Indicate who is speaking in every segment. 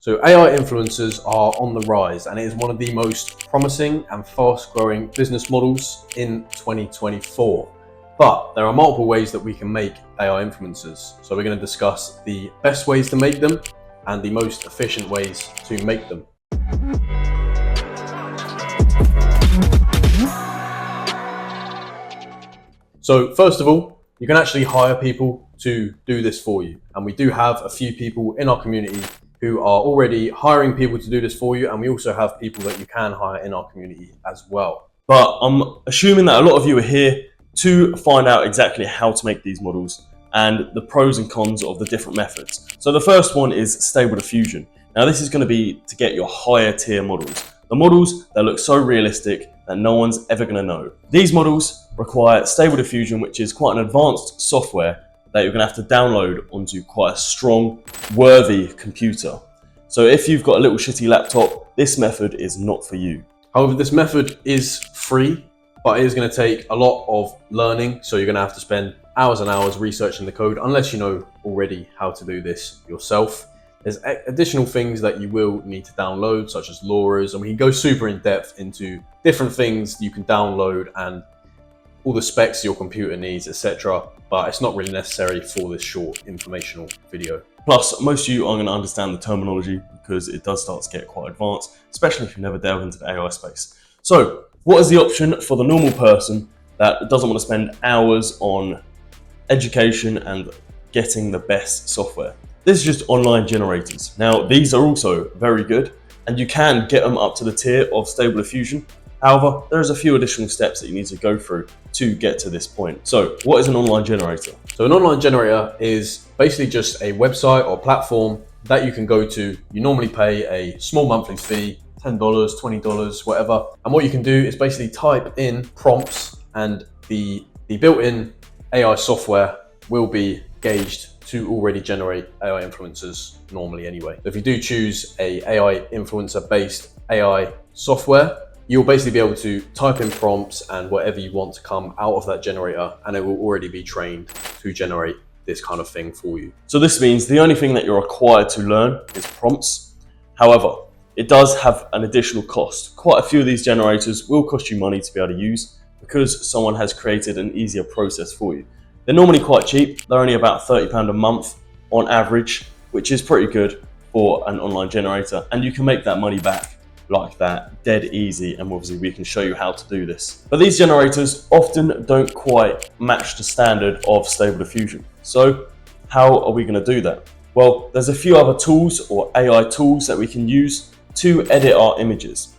Speaker 1: So AI influencers are on the rise, and it is one of the most promising and fast growing business models in 2024. But there are multiple ways that we can make AI influencers. So we're going to discuss the best ways to make them and the most efficient ways to make them. So first of all, you can actually hire people to do this for you. And we do have a few people in our community who are already hiring people to do this for you. And we also have people that you can hire in our community as well.
Speaker 2: But I'm assuming that a lot of you are here to find out exactly how to make these models and the pros and cons of the different methods. So the first one is Stable Diffusion. Now this is going to be to get your higher tier models. The models that look so realistic that no one's ever going to know. These models require Stable Diffusion, which is quite an advanced software that you're going to have to download onto quite a strong, worthy computer. So if you've got a little shitty laptop, this method is not for you.
Speaker 1: However, this method is free, but it is going to take a lot of learning. So you're going to have to spend hours and hours researching the code, unless you know already how to do this yourself. There's additional things that you will need to download, such as LoRa's, and we can go super in depth into different things you can download and all the specs your computer needs, etc. But it's not really necessary for this short informational video.
Speaker 2: Plus, most of you are going to understand the terminology because it does start to get quite advanced, especially if you never delve into the AI space. So, what is the option for the normal person that doesn't want to spend hours on education and getting the best software? This is just online generators. Now, these are also very good, and you can get them up to the tier of Stable Diffusion. However, there's a few additional steps that you need to go through to get to this point. So what is an online generator?
Speaker 1: So an online generator is basically just a website or platform that you can go to. You normally pay a small monthly fee, $10, $20, whatever. And what you can do is basically type in prompts, and the built-in AI software will be gauged to already generate AI influencers normally anyway. So if you do choose a AI influencer based AI software, you'll basically be able to type in prompts and whatever you want to come out of that generator, and it will already be trained to generate this kind of thing for you.
Speaker 2: So this means the only thing that you're required to learn is prompts. However, it does have an additional cost. Quite a few of these generators will cost you money to be able to use because someone has created an easier process for you. They're normally quite cheap. They're only about £30 a month on average, which is pretty good for an online generator. And you can make that money back like that, dead easy, and obviously we can show you how to do this. But these generators often don't quite match the standard of Stable Diffusion. So how are we going to do that? Well, there's a few other tools or AI tools that we can use to edit our images.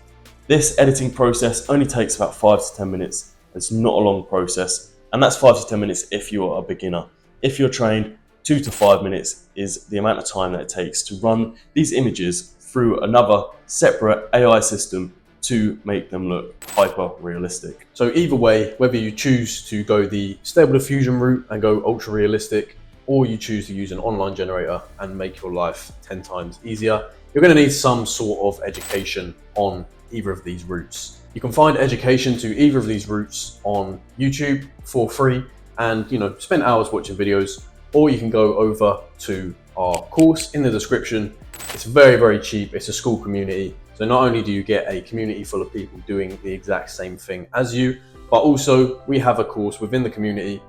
Speaker 2: This editing process only takes about 5 to 10 minutes. It's not a long process, and that's 5 to 10 minutes if you're a beginner. If you're trained, 2 to 5 minutes is the amount of time that it takes to run these images through another separate AI system to make them look hyper realistic.
Speaker 1: So either way, whether you choose to go the Stable Diffusion route and go ultra realistic, or you choose to use an online generator and make your life 10 times easier, you're going to need some sort of education on either of these routes. You can find education to either of these routes on YouTube for free and spend hours watching videos, or you can go over to our course in the description. It's very, very cheap. It's a school community. So not only do you get a community full of people doing the exact same thing as you, but also we have a course within the community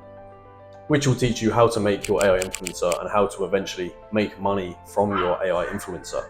Speaker 1: which will teach you how to make your AI influencer and how to eventually make money from your AI influencer.